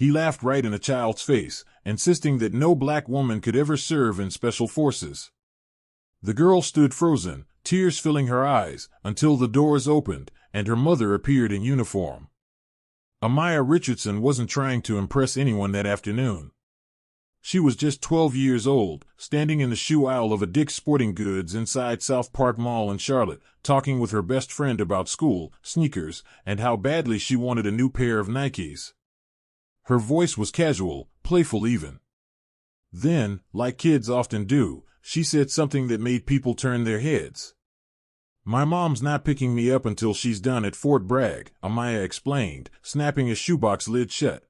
He laughed right in a child's face, insisting that no black woman could ever serve in special forces. The girl stood frozen, tears filling her eyes, until the doors opened, and her mother appeared in uniform. Amaya Richardson wasn't trying to impress anyone that afternoon. She was just 12 years old, standing in the shoe aisle of a Dick's Sporting Goods inside South Park Mall in Charlotte, talking with her best friend about school, sneakers, and how badly she wanted a new pair of Nikes. Her voice was casual, playful even. Then, like kids often do, she said something that made people turn their heads. "My mom's not picking me up until she's done at Fort Bragg," Amaya explained, snapping a shoebox lid shut.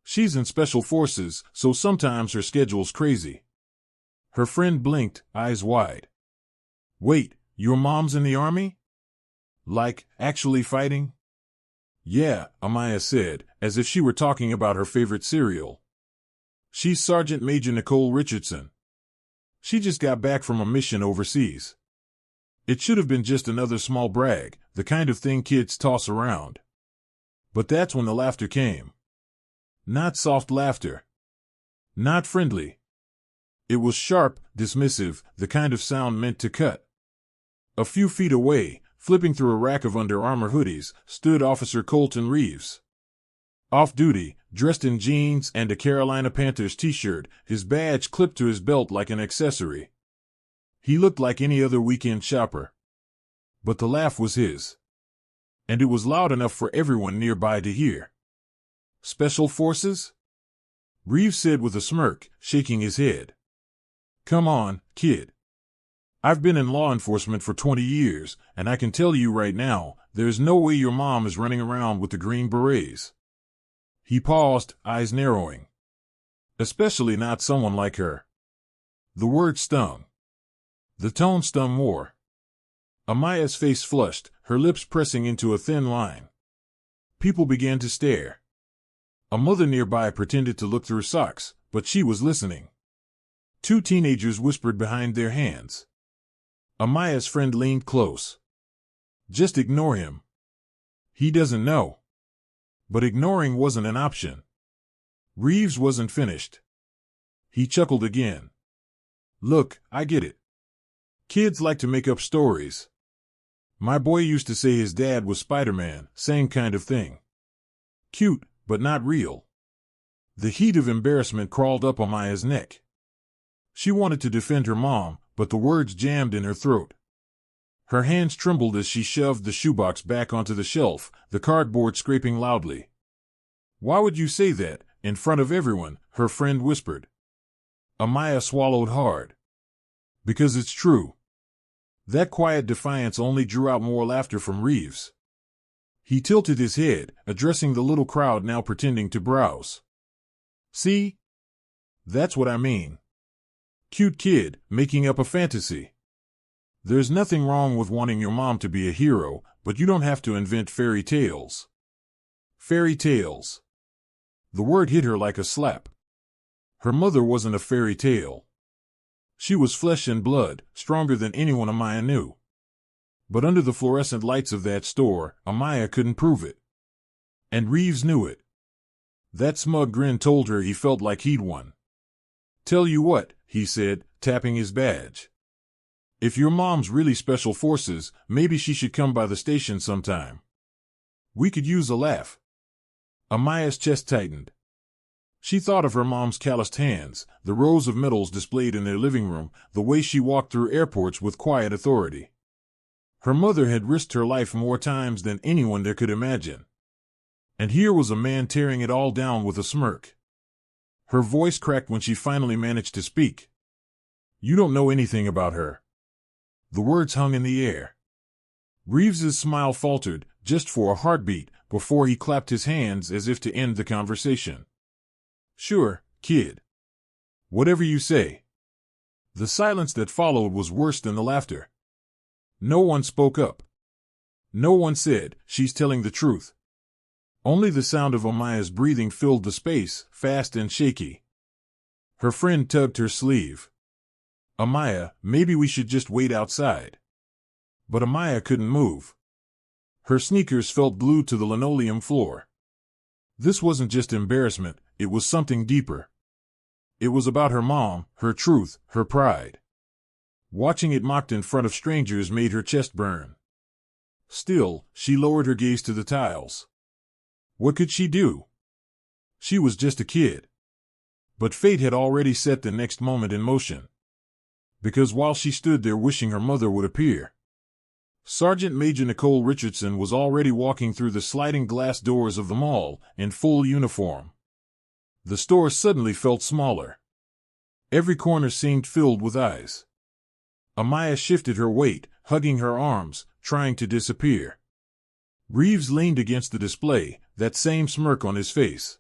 "She's in Special Forces, so sometimes her schedule's crazy." Her friend blinked, eyes wide. "Wait, your mom's in the Army? Like, actually fighting?" "Yeah," Amaya said, as if she were talking about her favorite cereal. "She's Sergeant Major Nicole Richardson. She just got back from a mission overseas." It should have been just another small brag, the kind of thing kids toss around. But that's when the laughter came. Not soft laughter. Not friendly. It was sharp, dismissive, the kind of sound meant to cut. A few feet away, flipping through a rack of Under Armour hoodies, stood Officer Colton Reeves. Off-duty, dressed in jeans and a Carolina Panthers t-shirt, his badge clipped to his belt like an accessory. He looked like any other weekend shopper. But the laugh was his. And it was loud enough for everyone nearby to hear. "Special Forces?" Reeves said with a smirk, shaking his head. "Come on, kid. I've been in law enforcement for 20 years, and I can tell you right now, there's no way your mom is running around with the Green Berets." He paused, eyes narrowing. "Especially not someone like her." The word stung. The tone stung more. Amaya's face flushed, her lips pressing into a thin line. People began to stare. A mother nearby pretended to look through socks, but she was listening. Two teenagers whispered behind their hands. Amaya's friend leaned close. "Just ignore him. He doesn't know." But ignoring wasn't an option. Reeves wasn't finished. He chuckled again. "Look, I get it. Kids like to make up stories. My boy used to say his dad was Spider-Man, same kind of thing. Cute, but not real." The heat of embarrassment crawled up Amaya's neck. She wanted to defend her mom, but the words jammed in her throat. Her hands trembled as she shoved the shoebox back onto the shelf, the cardboard scraping loudly. "Why would you say that, in front of everyone?" her friend whispered. Amaya swallowed hard. "Because it's true." That quiet defiance only drew out more laughter from Reeves. He tilted his head, addressing the little crowd now pretending to browse. "See? That's what I mean. Cute kid, making up a fantasy. There's nothing wrong with wanting your mom to be a hero, but you don't have to invent fairy tales." Fairy tales. The word hit her like a slap. Her mother wasn't a fairy tale. She was flesh and blood, stronger than anyone Amaya knew. But under the fluorescent lights of that store, Amaya couldn't prove it. And Reeves knew it. That smug grin told her he felt like he'd won. "Tell you what," he said, tapping his badge. "If your mom's really Special Forces, maybe she should come by the station sometime. We could use a laugh." Amaya's chest tightened. She thought of her mom's calloused hands, the rows of medals displayed in their living room, the way she walked through airports with quiet authority. Her mother had risked her life more times than anyone there could imagine. And here was a man tearing it all down with a smirk. Her voice cracked when she finally managed to speak. "You don't know anything about her." The words hung in the air. Reeves's smile faltered, just for a heartbeat, before he clapped his hands as if to end the conversation. "Sure, kid. Whatever you say." The silence that followed was worse than the laughter. No one spoke up. No one said, "She's telling the truth." Only the sound of Amaya's breathing filled the space, fast and shaky. Her friend tugged her sleeve. "Amaya, maybe we should just wait outside." But Amaya couldn't move. Her sneakers felt glued to the linoleum floor. This wasn't just embarrassment, it was something deeper. It was about her mom, her truth, her pride. Watching it mocked in front of strangers made her chest burn. Still, she lowered her gaze to the tiles. What could she do? She was just a kid. But fate had already set the next moment in motion. Because while she stood there wishing her mother would appear, Sergeant Major Nicole Richardson was already walking through the sliding glass doors of the mall in full uniform. The store suddenly felt smaller. Every corner seemed filled with eyes. Amaya shifted her weight, hugging her arms, trying to disappear. Reeves leaned against the display, that same smirk on his face.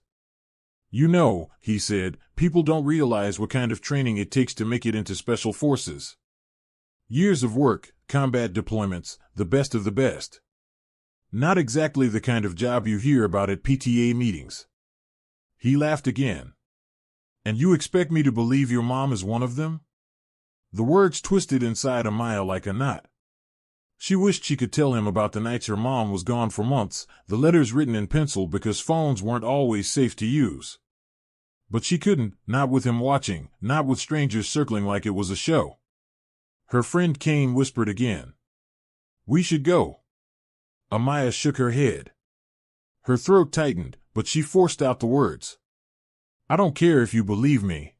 You know, he said, people don't realize what kind of training it takes to make it into special forces. Years of work, combat deployments, the best of the best. Not exactly the kind of job you hear about at PTA meetings. He laughed again. And you expect me to believe your mom is one of them? The words twisted inside Amaya like a knot. She wished she could tell him about the nights her mom was gone for months, the letters written in pencil because phones weren't always safe to use. But she couldn't, not with him watching, not with strangers circling like it was a show. Her friend Kane whispered again. We should go. Amaya shook her head. Her throat tightened, but she forced out the words. I don't care if you believe me.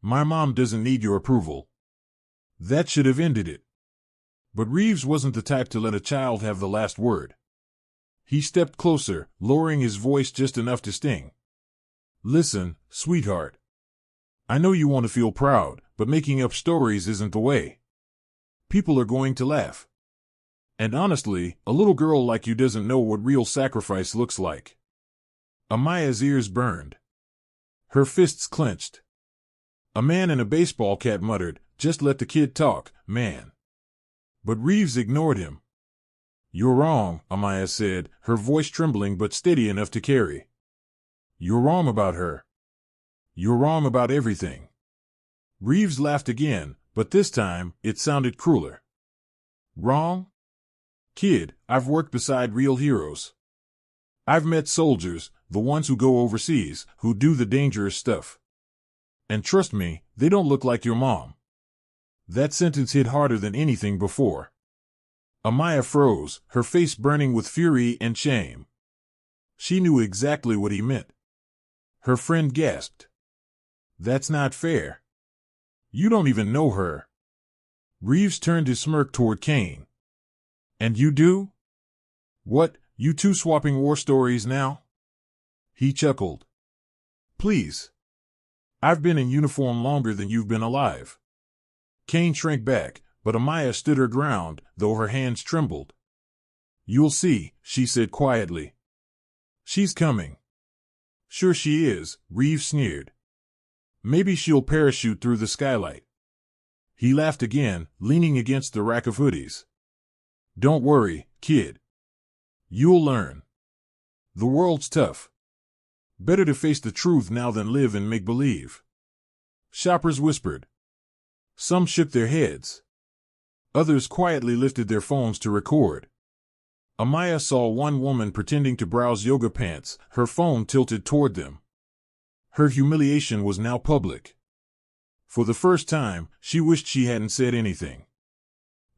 My mom doesn't need your approval. That should have ended it. But Reeves wasn't the type to let a child have the last word. He stepped closer, lowering his voice just enough to sting. Listen, sweetheart. I know you want to feel proud, but making up stories isn't the way. People are going to laugh. And honestly, a little girl like you doesn't know what real sacrifice looks like. Amaya's ears burned. Her fists clenched. A man in a baseball cap muttered, just let the kid talk, man. But Reeves ignored him. You're wrong, Amaya said, her voice trembling but steady enough to carry. You're wrong about her. You're wrong about everything. Reeves laughed again, but this time, it sounded crueler. Wrong? Kid, I've worked beside real heroes. I've met soldiers, the ones who go overseas, who do the dangerous stuff. And trust me, they don't look like your mom. That sentence hit harder than anything before. Amaya froze, her face burning with fury and shame. She knew exactly what he meant. Her friend gasped. That's not fair. You don't even know her. Reeves turned his smirk toward Kane. And you do? What, you two swapping war stories now? He chuckled. Please. I've been in uniform longer than you've been alive. Kane shrank back, but Amaya stood her ground, though her hands trembled. You'll see, she said quietly. She's coming. Sure she is, Reeves sneered. Maybe she'll parachute through the skylight. He laughed again, leaning against the rack of hoodies. Don't worry, kid. You'll learn. The world's tough. Better to face the truth now than live in make-believe. Shoppers whispered. Some shook their heads. Others quietly lifted their phones to record. Amaya saw one woman pretending to browse yoga pants, her phone tilted toward them. Her humiliation was now public. For the first time, she wished she hadn't said anything.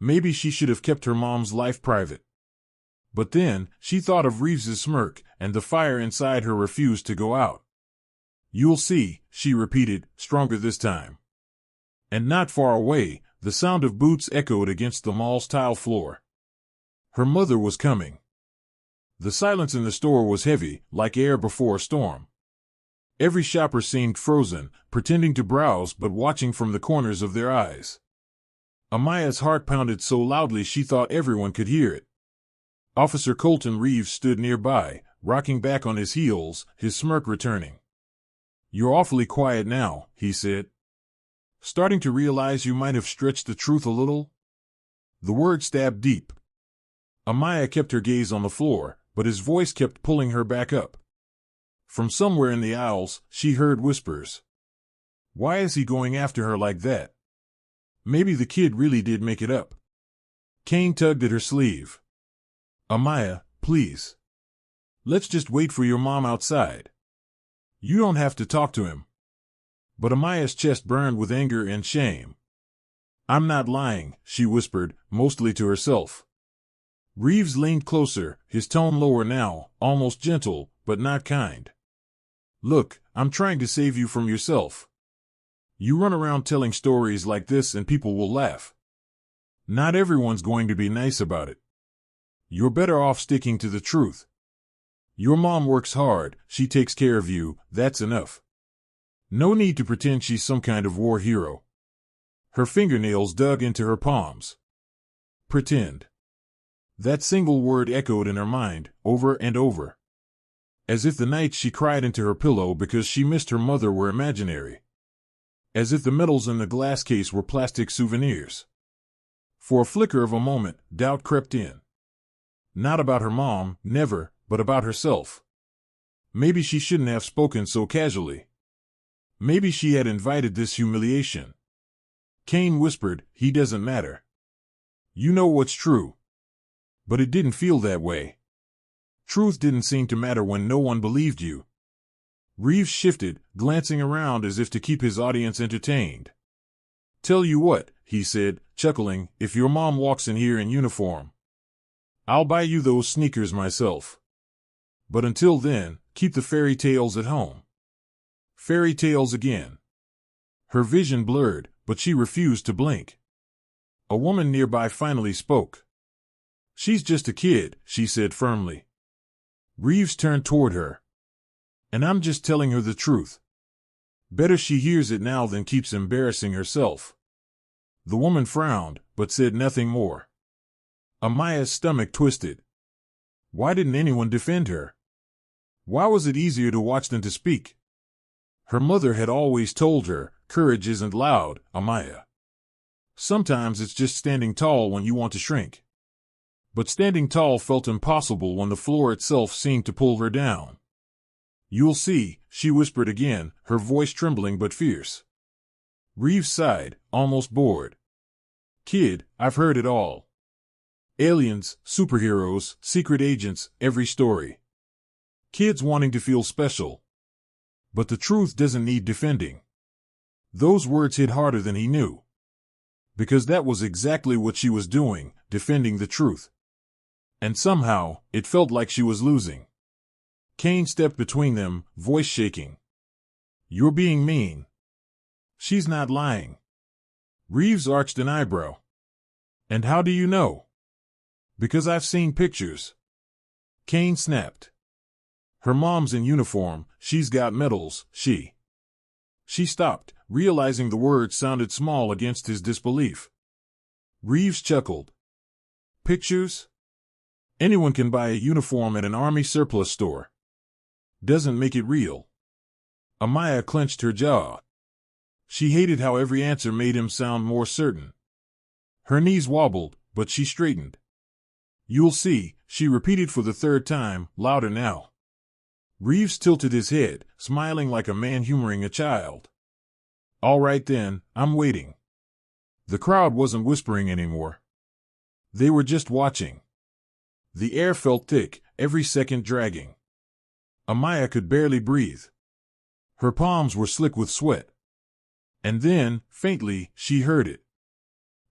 Maybe she should have kept her mom's life private. But then, she thought of Reeves's smirk, and the fire inside her refused to go out. You'll see, she repeated, stronger this time. And not far away, the sound of boots echoed against the mall's tile floor. Her mother was coming. The silence in the store was heavy, like air before a storm. Every shopper seemed frozen, pretending to browse but watching from the corners of their eyes. Amaya's heart pounded so loudly she thought everyone could hear it. Officer Colton Reeves stood nearby, rocking back on his heels, his smirk returning. You're awfully quiet now, he said. Starting to realize you might have stretched the truth a little? The word stabbed deep. Amaya kept her gaze on the floor, but his voice kept pulling her back up. From somewhere in the aisles, she heard whispers. Why is he going after her like that? Maybe the kid really did make it up. Kane tugged at her sleeve. Amaya, please. Let's just wait for your mom outside. You don't have to talk to him. But Amaya's chest burned with anger and shame. I'm not lying, she whispered, mostly to herself. Reeves leaned closer, his tone lower now, almost gentle, but not kind. Look, I'm trying to save you from yourself. You run around telling stories like this and people will laugh. Not everyone's going to be nice about it. You're better off sticking to the truth. Your mom works hard, she takes care of you, that's enough. No need to pretend she's some kind of war hero. Her fingernails dug into her palms. Pretend. That single word echoed in her mind, over and over. As if the nights she cried into her pillow because she missed her mother were imaginary. As if the medals in the glass case were plastic souvenirs. For a flicker of a moment, doubt crept in. Not about her mom, never, but about herself. Maybe she shouldn't have spoken so casually. Maybe she had invited this humiliation. Kane whispered, he doesn't matter. You know what's true. But it didn't feel that way. Truth didn't seem to matter when no one believed you. Reeves shifted, glancing around as if to keep his audience entertained. Tell you what, he said, chuckling, if your mom walks in here in uniform, I'll buy you those sneakers myself. But until then, keep the fairy tales at home. Fairy tales again. Her vision blurred, but she refused to blink. A woman nearby finally spoke. She's just a kid, she said firmly. Reeves turned toward her. And I'm just telling her the truth. Better she hears it now than keeps embarrassing herself. The woman frowned, but said nothing more. Amaya's stomach twisted. Why didn't anyone defend her? Why was it easier to watch than to speak? Her mother had always told her, courage isn't loud, Amaya. Sometimes it's just standing tall when you want to shrink. But standing tall felt impossible when the floor itself seemed to pull her down. You'll see, she whispered again, her voice trembling but fierce. Reeves sighed, almost bored. Kid, I've heard it all. Aliens, superheroes, secret agents, every story. Kids wanting to feel special. But the truth doesn't need defending. Those words hit harder than he knew. Because that was exactly what she was doing, defending the truth. And somehow, it felt like she was losing. Kane stepped between them, voice shaking. You're being mean. She's not lying. Reeves arched an eyebrow. And how do you know? Because I've seen pictures. Kane snapped. Her mom's in uniform, she's got medals, She stopped, realizing the words sounded small against his disbelief. Reeves chuckled. Pictures? Anyone can buy a uniform at an army surplus store. Doesn't make it real. Amaya clenched her jaw. She hated how every answer made him sound more certain. Her knees wobbled, but she straightened. You'll see, she repeated for the third time, louder now. Reeves tilted his head, smiling like a man humoring a child. All right then, I'm waiting. The crowd wasn't whispering anymore. They were just watching. The air felt thick, every second dragging. Amaya could barely breathe. Her palms were slick with sweat. And then, faintly, she heard it.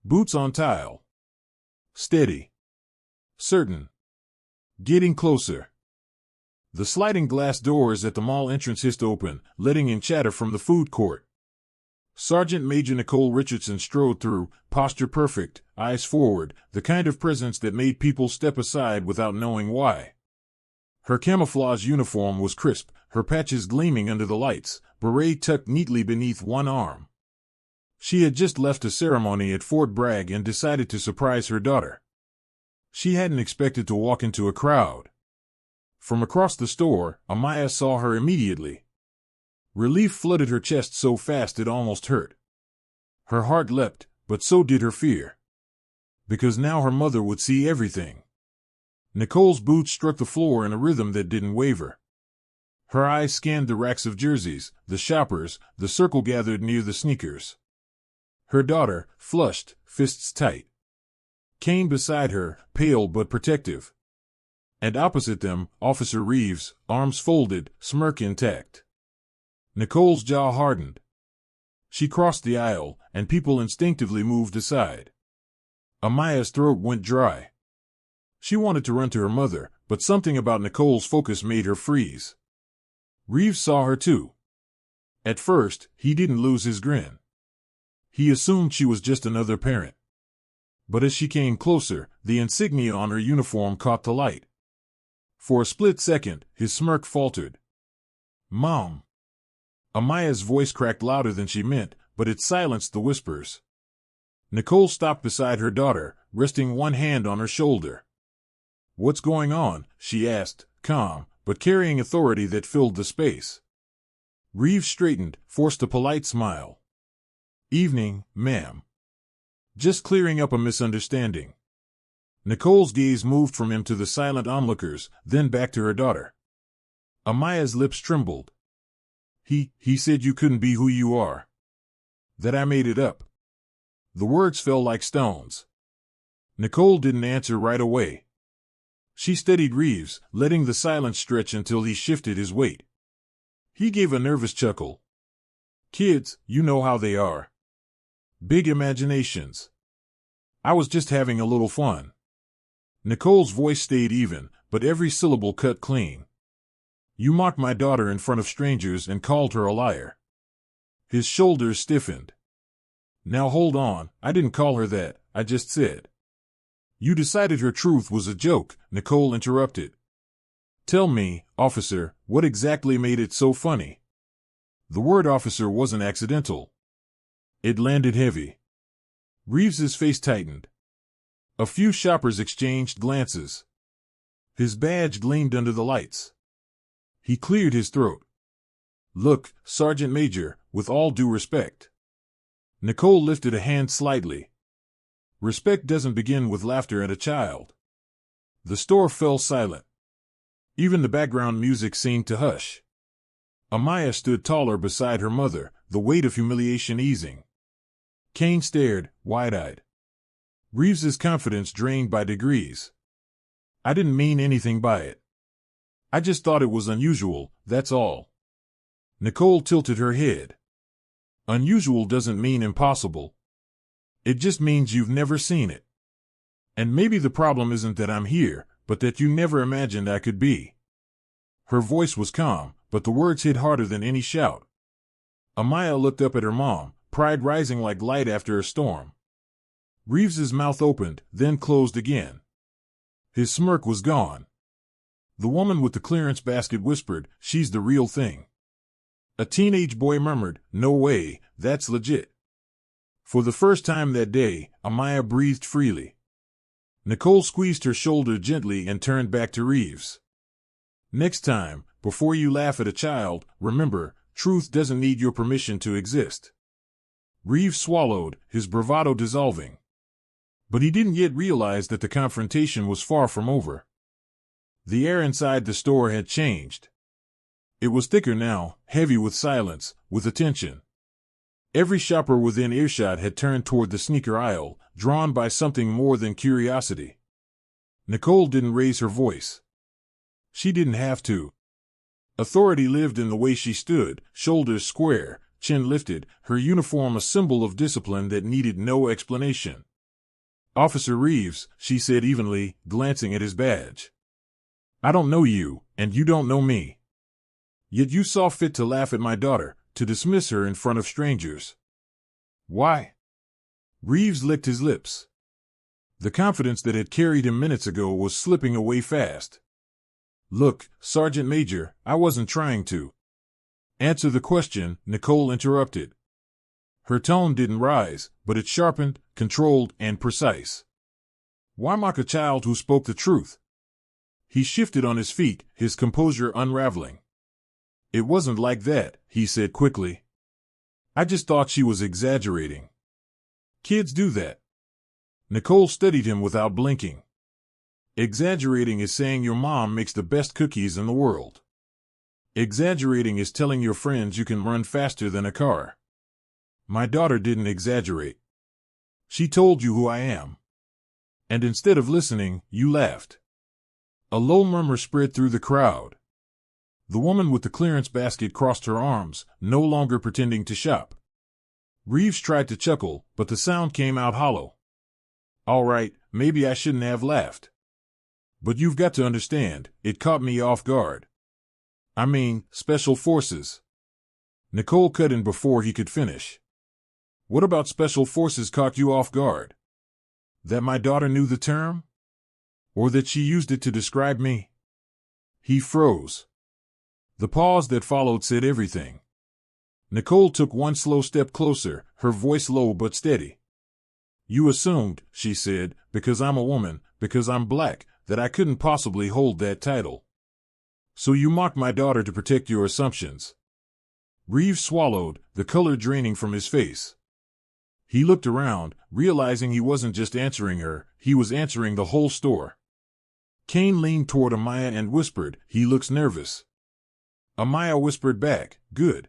Boots on tile. Steady. Certain. Getting closer. The sliding glass doors at the mall entrance hissed open, letting in chatter from the food court. Sergeant Major Nicole Richardson strode through, posture perfect, eyes forward, the kind of presence that made people step aside without knowing why. Her camouflage uniform was crisp, her patches gleaming under the lights, beret tucked neatly beneath one arm. She had just left a ceremony at Fort Bragg and decided to surprise her daughter. She hadn't expected to walk into a crowd. From across the store, Amaya saw her immediately. Relief flooded her chest so fast it almost hurt. Her heart leapt, but so did her fear. Because now her mother would see everything. Nicole's boots struck the floor in a rhythm that didn't waver. Her eyes scanned the racks of jerseys, the shoppers, the circle gathered near the sneakers. Her daughter, flushed, fists tight. Kane beside her, pale but protective. And opposite them, Officer Reeves, arms folded, smirk intact. Nicole's jaw hardened. She crossed the aisle, and people instinctively moved aside. Amaya's throat went dry. She wanted to run to her mother, but something about Nicole's focus made her freeze. Reeves saw her too. At first, he didn't lose his grin. He assumed she was just another parent. But as she came closer, the insignia on her uniform caught the light. For a split second, his smirk faltered. "Mom." Amaya's voice cracked louder than she meant, but it silenced the whispers. Nicole stopped beside her daughter, resting one hand on her shoulder. "What's going on?" she asked, calm, but carrying authority that filled the space. Reeves straightened, forced a polite smile. "Evening, ma'am. Just clearing up a misunderstanding." Nicole's gaze moved from him to the silent onlookers, then back to her daughter. Amaya's lips trembled. He said you couldn't be who you are. That I made it up." The words fell like stones. Nicole didn't answer right away. She studied Reeves, letting the silence stretch until he shifted his weight. He gave a nervous chuckle. "Kids, you know how they are. Big imaginations. I was just having a little fun." Nicole's voice stayed even, but every syllable cut clean. "You mocked my daughter in front of strangers and called her a liar." His shoulders stiffened. "Now hold on, I didn't call her that, I just said." "You decided her truth was a joke," Nicole interrupted. "Tell me, officer, what exactly made it so funny?" The word officer wasn't accidental. It landed heavy. Reeves's face tightened. A few shoppers exchanged glances. His badge gleamed under the lights. He cleared his throat. "Look, Sergeant Major, with all due respect." Nicole lifted a hand slightly. "Respect doesn't begin with laughter at a child." The store fell silent. Even the background music seemed to hush. Amaya stood taller beside her mother, the weight of humiliation easing. Kane stared, wide-eyed. Reeves's confidence drained by degrees. "I didn't mean anything by it. I just thought it was unusual, that's all." Nicole tilted her head. "Unusual doesn't mean impossible. It just means you've never seen it. And maybe the problem isn't that I'm here, but that you never imagined I could be." Her voice was calm, but the words hit harder than any shout. Amaya looked up at her mom, pride rising like light after a storm. Reeves's mouth opened, then closed again. His smirk was gone. The woman with the clearance basket whispered, "She's the real thing." A teenage boy murmured, "No way, that's legit." For the first time that day, Amaya breathed freely. Nicole squeezed her shoulder gently and turned back to Reeves. "Next time, before you laugh at a child, remember, truth doesn't need your permission to exist." Reeves swallowed, his bravado dissolving. But he didn't yet realize that the confrontation was far from over. The air inside the store had changed. It was thicker now, heavy with silence, with attention. Every shopper within earshot had turned toward the sneaker aisle, drawn by something more than curiosity. Nicole didn't raise her voice. She didn't have to. Authority lived in the way she stood, shoulders square, chin lifted, her uniform a symbol of discipline that needed no explanation. "Officer Reeves," she said evenly, glancing at his badge. "I don't know you, and you don't know me. Yet you saw fit to laugh at my daughter, to dismiss her in front of strangers. Why?" Reeves licked his lips. The confidence that had carried him minutes ago was slipping away fast. "Look, Sergeant Major, I wasn't trying to." "Answer the question," Nicole interrupted. Her tone didn't rise, but it sharpened, controlled, and precise. "Why mock a child who spoke the truth?" He shifted on his feet, his composure unraveling. "It wasn't like that," he said quickly. "I just thought she was exaggerating. Kids do that." Nicole studied him without blinking. "Exaggerating is saying your mom makes the best cookies in the world. Exaggerating is telling your friends you can run faster than a car. My daughter didn't exaggerate. She told you who I am. And instead of listening, you laughed." A low murmur spread through the crowd. The woman with the clearance basket crossed her arms, no longer pretending to shop. Reeves tried to chuckle, but the sound came out hollow. All right, maybe I shouldn't have laughed. But you've got to understand, it caught me off guard. I mean, special forces. Nicole cut in before he could finish. What about special forces caught you off guard? That my daughter knew the term? Or that she used it to describe me? He froze. The pause that followed said everything. Nicole took one slow step closer, her voice low but steady. You assumed, she said, because I'm a woman, because I'm black, that I couldn't possibly hold that title. So you mocked my daughter to protect your assumptions. Reeves swallowed, the color draining from his face. He looked around, realizing he wasn't just answering her, he was answering the whole store. Kane leaned toward Amaya and whispered, he looks nervous. Amaya whispered back, good.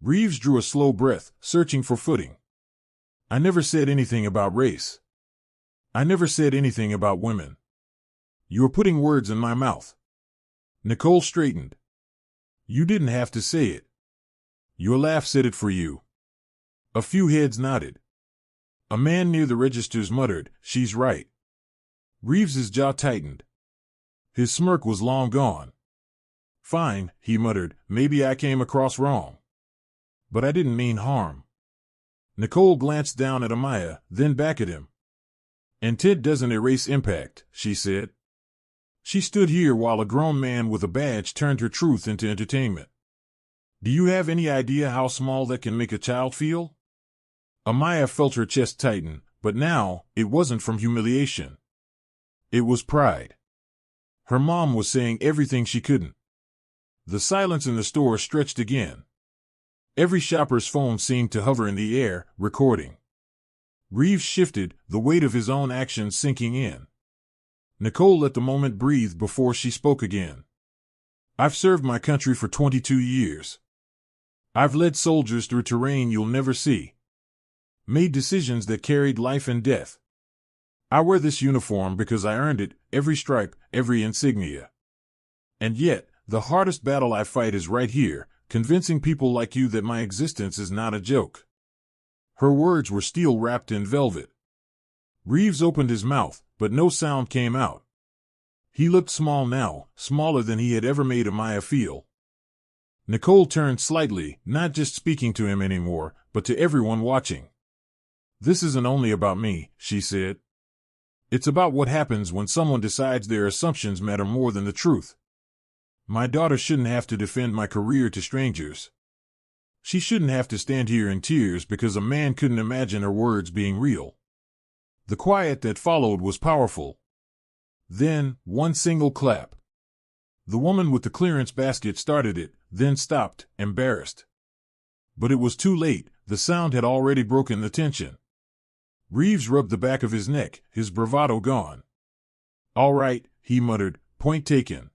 Reeves drew a slow breath, searching for footing. I never said anything about race. I never said anything about women. You're putting words in my mouth. Nicole straightened. You didn't have to say it. Your laugh said it for you. A few heads nodded. A man near the registers muttered, she's right. Reeves's jaw tightened. His smirk was long gone. Fine, he muttered, maybe I came across wrong. But I didn't mean harm. Nicole glanced down at Amaya, then back at him. Intent doesn't erase impact, she said. She stood here while a grown man with a badge turned her truth into entertainment. Do you have any idea how small that can make a child feel? Amaya felt her chest tighten, but now, it wasn't from humiliation. It was pride. Her mom was saying everything she couldn't. The silence in the store stretched again. Every shopper's phone seemed to hover in the air, recording. Reeves shifted, the weight of his own actions sinking in. Nicole let the moment breathe before she spoke again. I've served my country for 22 years. I've led soldiers through terrain you'll never see. Made decisions that carried life and death. I wear this uniform because I earned it, every stripe, every insignia. And yet, the hardest battle I fight is right here, convincing people like you that my existence is not a joke. Her words were steel wrapped in velvet. Reeves opened his mouth, but no sound came out. He looked small now, smaller than he had ever made Amaya feel. Nicole turned slightly, not just speaking to him anymore, but to everyone watching. This isn't only about me, she said. It's about what happens when someone decides their assumptions matter more than the truth. My daughter shouldn't have to defend my career to strangers. She shouldn't have to stand here in tears because a man couldn't imagine her words being real. The quiet that followed was powerful. Then, one single clap. The woman with the clearance basket started it, then stopped, embarrassed. But it was too late, the sound had already broken the tension. Reeves rubbed the back of his neck, his bravado gone. All right, he muttered, point taken.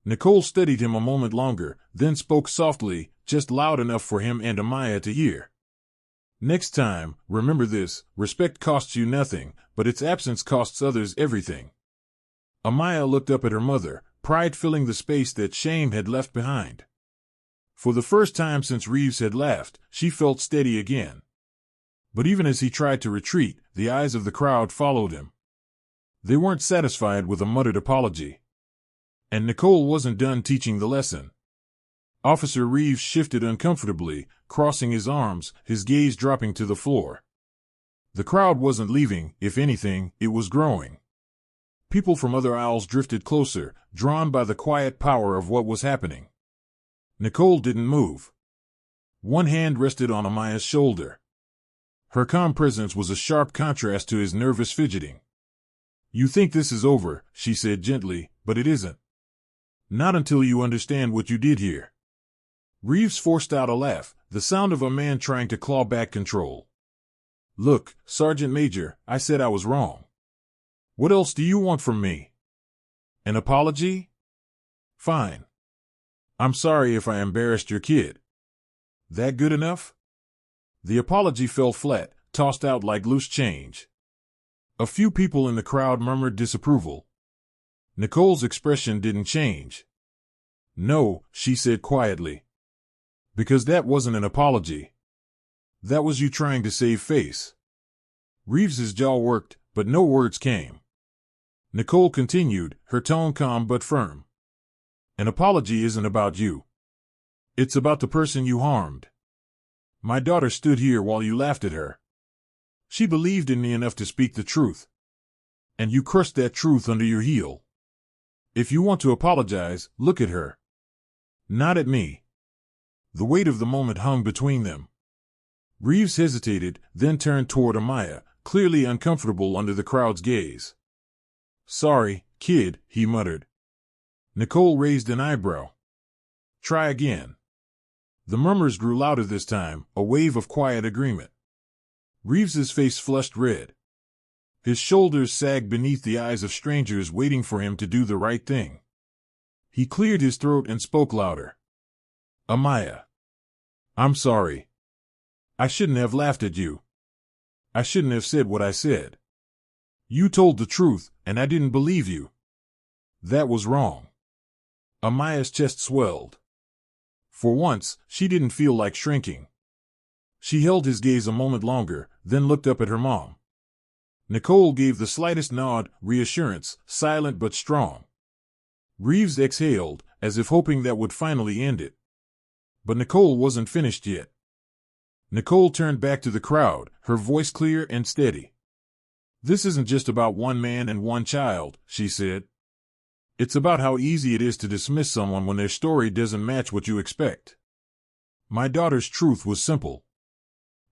Nicole studied him a moment longer, then spoke softly, just loud enough for him and Amaya to hear. Next time, remember this, respect costs you nothing, but its absence costs others everything. Amaya looked up at her mother, pride filling the space that shame had left behind. For the first time since Reeves had laughed, she felt steady again. But even as he tried to retreat, the eyes of the crowd followed him. They weren't satisfied with a muttered apology. And Nicole wasn't done teaching the lesson. Officer Reeves shifted uncomfortably, crossing his arms, his gaze dropping to the floor. The crowd wasn't leaving, if anything, it was growing. People from other aisles drifted closer, drawn by the quiet power of what was happening. Nicole didn't move. One hand rested on Amaya's shoulder. Her calm presence was a sharp contrast to his nervous fidgeting. You think this is over, she said gently, but it isn't. Not until you understand what you did here. Reeves forced out a laugh, the sound of a man trying to claw back control. Look, Sergeant Major, I said I was wrong. What else do you want from me? An apology? Fine. I'm sorry if I embarrassed your kid. That good enough? The apology fell flat, tossed out like loose change. A few people in the crowd murmured disapproval. Nicole's expression didn't change. No, she said quietly. Because that wasn't an apology. That was you trying to save face. Reeves's jaw worked, but no words came. Nicole continued, her tone calm but firm. An apology isn't about you. It's about the person you harmed. My daughter stood here while you laughed at her. She believed in me enough to speak the truth. And you crushed that truth under your heel. If you want to apologize, look at her. Not at me. The weight of the moment hung between them. Reeves hesitated, then turned toward Amaya, clearly uncomfortable under the crowd's gaze. Sorry, kid, he muttered. Nicole raised an eyebrow. Try again. The murmurs grew louder this time, a wave of quiet agreement. Reeves's face flushed red. His shoulders sagged beneath the eyes of strangers waiting for him to do the right thing. He cleared his throat and spoke louder. Amaya. I'm sorry. I shouldn't have laughed at you. I shouldn't have said what I said. You told the truth, and I didn't believe you. That was wrong. Amaya's chest swelled. For once, she didn't feel like shrinking. She held his gaze a moment longer, then looked up at her mom. Nicole gave the slightest nod, reassurance, silent but strong. Reeves exhaled, as if hoping that would finally end it. But Nicole wasn't finished yet. Nicole turned back to the crowd, her voice clear and steady. This isn't just about one man and one child, she said. It's about how easy it is to dismiss someone when their story doesn't match what you expect. My daughter's truth was simple.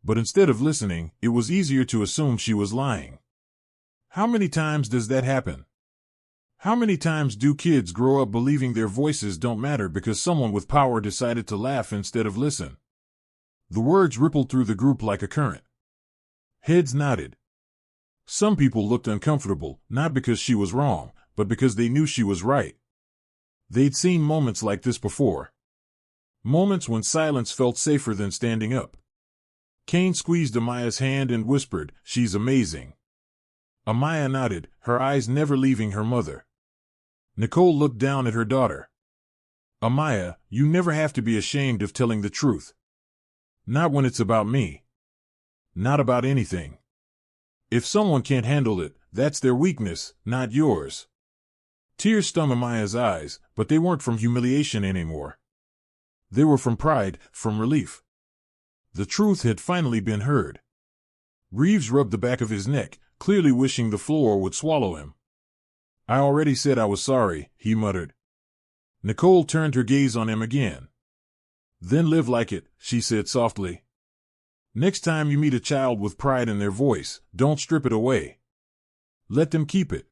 But instead of listening, it was easier to assume she was lying. How many times does that happen? How many times do kids grow up believing their voices don't matter because someone with power decided to laugh instead of listen? The words rippled through the group like a current. Heads nodded. Some people looked uncomfortable, not because she was wrong, but because they knew she was right. They'd seen moments like this before. Moments when silence felt safer than standing up. Kane squeezed Amaya's hand and whispered, "She's amazing." Amaya nodded, her eyes never leaving her mother. Nicole looked down at her daughter. Amaya, you never have to be ashamed of telling the truth. Not when it's about me. Not about anything. If someone can't handle it, that's their weakness, not yours. Tears stung Amaya's eyes, but they weren't from humiliation anymore. They were from pride, from relief. The truth had finally been heard. Reeves rubbed the back of his neck, clearly wishing the floor would swallow him. I already said I was sorry, he muttered. Nicole turned her gaze on him again. Then live like it, she said softly. Next time you meet a child with pride in their voice, don't strip it away. Let them keep it.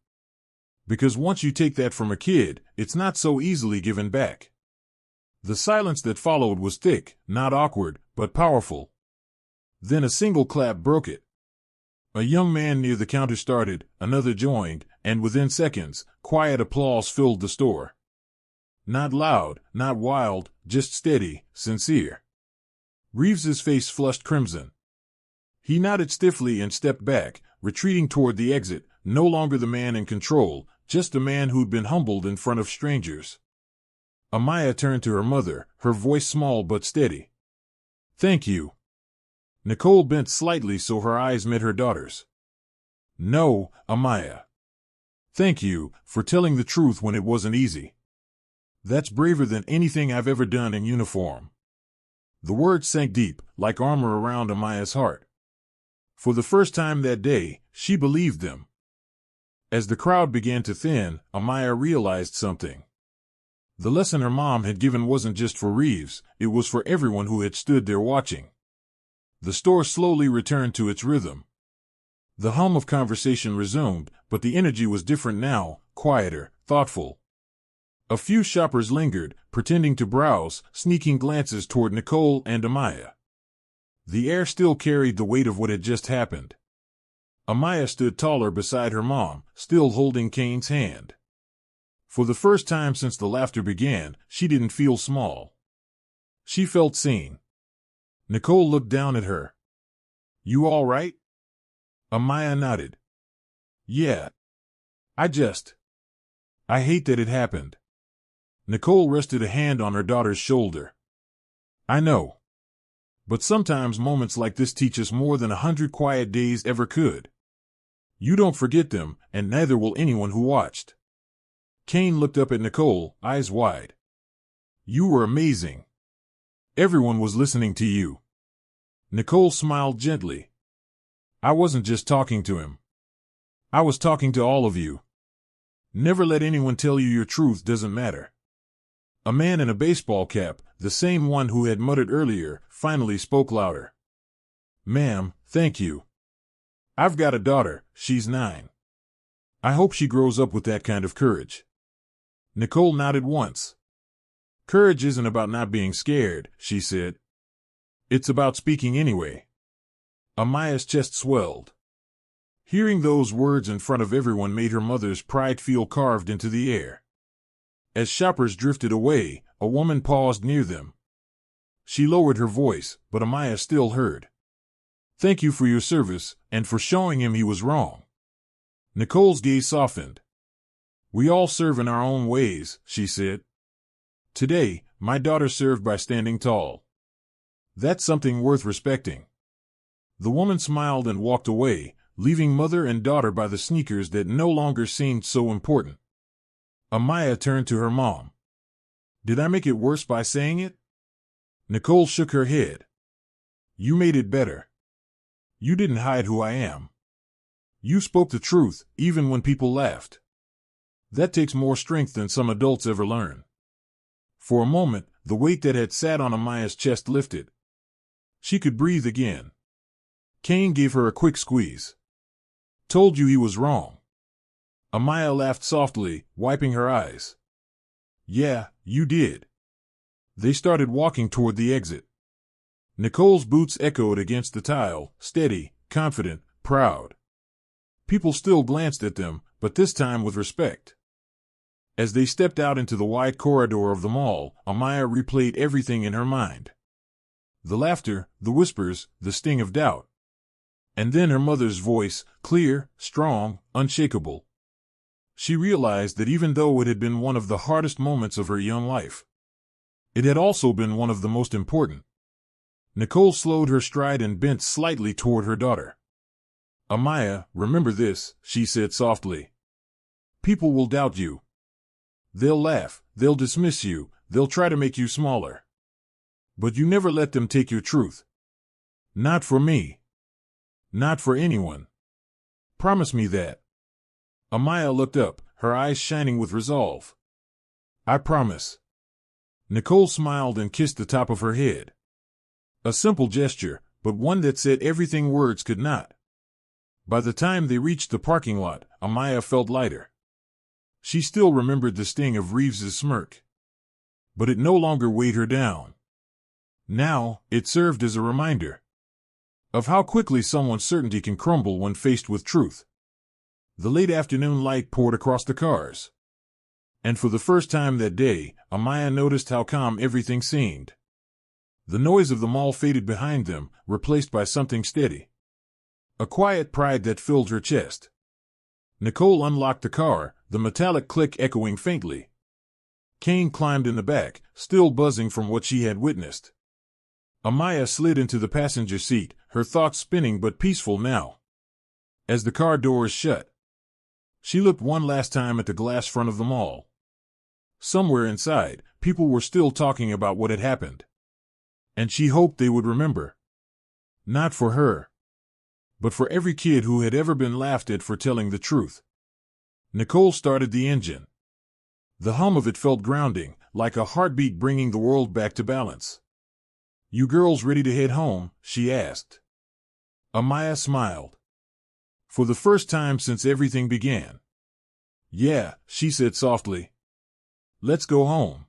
Because once you take that from a kid, it's not so easily given back. The silence that followed was thick, not awkward, but powerful. Then a single clap broke it. A young man near the counter started, another joined, and within seconds, quiet applause filled the store. Not loud, not wild, just steady, sincere. Reeves's face flushed crimson. He nodded stiffly and stepped back, retreating toward the exit, no longer the man in control, just a man who'd been humbled in front of strangers. Amaya turned to her mother, her voice small but steady. Thank you. Nicole bent slightly so her eyes met her daughter's. No, Amaya. Thank you for telling the truth when it wasn't easy. That's braver than anything I've ever done in uniform. The words sank deep, like armor around Amaya's heart. For the first time that day, she believed them. As the crowd began to thin, Amaya realized something. The lesson her mom had given wasn't just for Reeves, it was for everyone who had stood there watching. The store slowly returned to its rhythm. The hum of conversation resumed, but the energy was different now, quieter, thoughtful. A few shoppers lingered, pretending to browse, sneaking glances toward Nicole and Amaya. The air still carried the weight of what had just happened. Amaya stood taller beside her mom, still holding Kane's hand. For the first time since the laughter began, she didn't feel small. She felt seen. Nicole looked down at her. You all right? Amaya nodded. Yeah. I just... I hate that it happened. Nicole rested a hand on her daughter's shoulder. I know. But sometimes moments like this teach us more than 100 quiet days ever could. You don't forget them, and neither will anyone who watched. Kane looked up at Nicole, eyes wide. You were amazing. Everyone was listening to you. Nicole smiled gently. I wasn't just talking to him. I was talking to all of you. Never let anyone tell you your truth doesn't matter. A man in a baseball cap, the same one who had muttered earlier, finally spoke louder. Ma'am, thank you. I've got a daughter, she's 9. I hope she grows up with that kind of courage. Nicole nodded once. Courage isn't about not being scared, she said. It's about speaking anyway. Amaya's chest swelled. Hearing those words in front of everyone made her mother's pride feel carved into the air. As shoppers drifted away, a woman paused near them. She lowered her voice, but Amaya still heard. Thank you for your service, and for showing him he was wrong. Nicole's gaze softened. We all serve in our own ways, she said. Today, my daughter served by standing tall. That's something worth respecting. The woman smiled and walked away, leaving mother and daughter by the sneakers that no longer seemed so important. Amaya turned to her mom. Did I make it worse by saying it? Nicole shook her head. You made it better. You didn't hide who I am. You spoke the truth, even when people laughed. That takes more strength than some adults ever learn. For a moment, the weight that had sat on Amaya's chest lifted. She could breathe again. Kane gave her a quick squeeze. Told you he was wrong. Amaya laughed softly, wiping her eyes. Yeah, you did. They started walking toward the exit. Nicole's boots echoed against the tile, steady, confident, proud. People still glanced at them, but this time with respect. As they stepped out into the wide corridor of the mall, Amaya replayed everything in her mind. The laughter, the whispers, the sting of doubt. And then her mother's voice, clear, strong, unshakable. She realized that even though it had been one of the hardest moments of her young life, it had also been one of the most important. Nicole slowed her stride and bent slightly toward her daughter. Amaya, remember this, she said softly. People will doubt you. They'll laugh, they'll dismiss you, they'll try to make you smaller. But you never let them take your truth. Not for me. Not for anyone. Promise me that. Amaya looked up, her eyes shining with resolve. I promise. Nicole smiled and kissed the top of her head. A simple gesture, but one that said everything words could not. By the time they reached the parking lot, Amaya felt lighter. She still remembered the sting of Reeves's smirk. But it no longer weighed her down. Now, it served as a reminder of how quickly someone's certainty can crumble when faced with truth. The late afternoon light poured across the cars. And for the first time that day, Amaya noticed how calm everything seemed. The noise of the mall faded behind them, replaced by something steady. A quiet pride that filled her chest. Nicole unlocked the car, the metallic click echoing faintly. Kane climbed in the back, still buzzing from what she had witnessed. Amaya slid into the passenger seat, her thoughts spinning but peaceful now. As the car doors shut, she looked one last time at the glass front of the mall. Somewhere inside, people were still talking about what had happened. And she hoped they would remember. Not for her, but for every kid who had ever been laughed at for telling the truth. Nicole started the engine. The hum of it felt grounding, like a heartbeat bringing the world back to balance. You girls ready to head home? She asked. Amaya smiled. For the first time since everything began. Yeah, she said softly. Let's go home.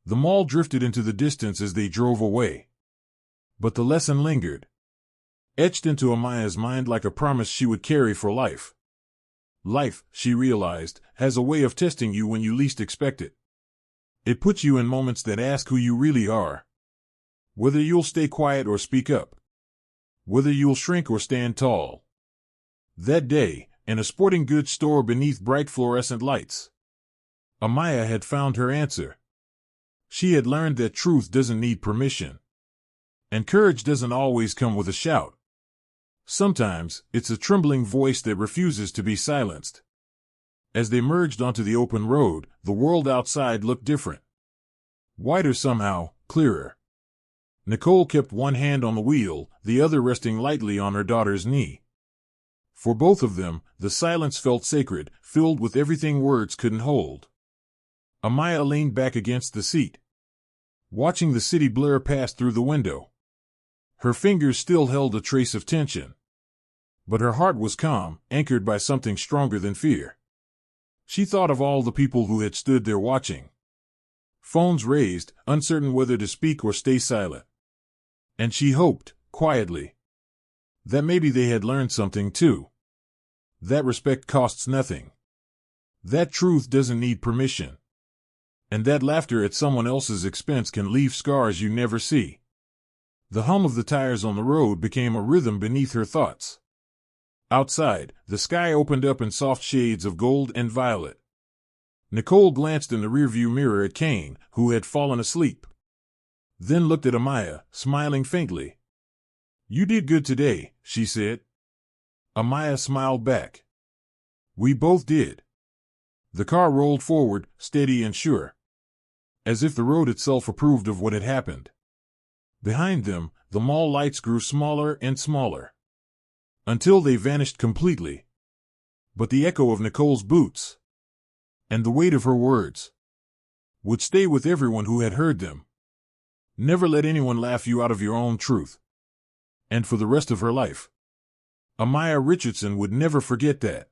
The mall drifted into the distance as they drove away. But the lesson lingered. Etched into Amaya's mind like a promise she would carry for life. Life, she realized, has a way of testing you when you least expect it. It puts you in moments that ask who you really are. Whether you'll stay quiet or speak up. Whether you'll shrink or stand tall. That day, in a sporting goods store beneath bright fluorescent lights, Amaya had found her answer. She had learned that truth doesn't need permission. And courage doesn't always come with a shout. Sometimes, it's a trembling voice that refuses to be silenced. As they merged onto the open road, the world outside looked different. Wider somehow, clearer. Nicole kept one hand on the wheel, the other resting lightly on her daughter's knee. For both of them, the silence felt sacred, filled with everything words couldn't hold. Amaya leaned back against the seat, watching the city blur past through the window. Her fingers still held a trace of tension. But her heart was calm, anchored by something stronger than fear. She thought of all the people who had stood there watching. Phones raised, uncertain whether to speak or stay silent. And she hoped, quietly, that maybe they had learned something too. That respect costs nothing. That truth doesn't need permission. And that laughter at someone else's expense can leave scars you never see. The hum of the tires on the road became a rhythm beneath her thoughts. Outside, the sky opened up in soft shades of gold and violet. Nicole glanced in the rearview mirror at Kane, who had fallen asleep. Then looked at Amaya, smiling faintly. "You did good today," she said. Amaya smiled back. "We both did." The car rolled forward, steady and sure, as if the road itself approved of what had happened. Behind them, the mall lights grew smaller and smaller, until they vanished completely. But the echo of Nicole's boots, and the weight of her words, would stay with everyone who had heard them. Never let anyone laugh you out of your own truth. And for the rest of her life, Amaya Richardson would never forget that.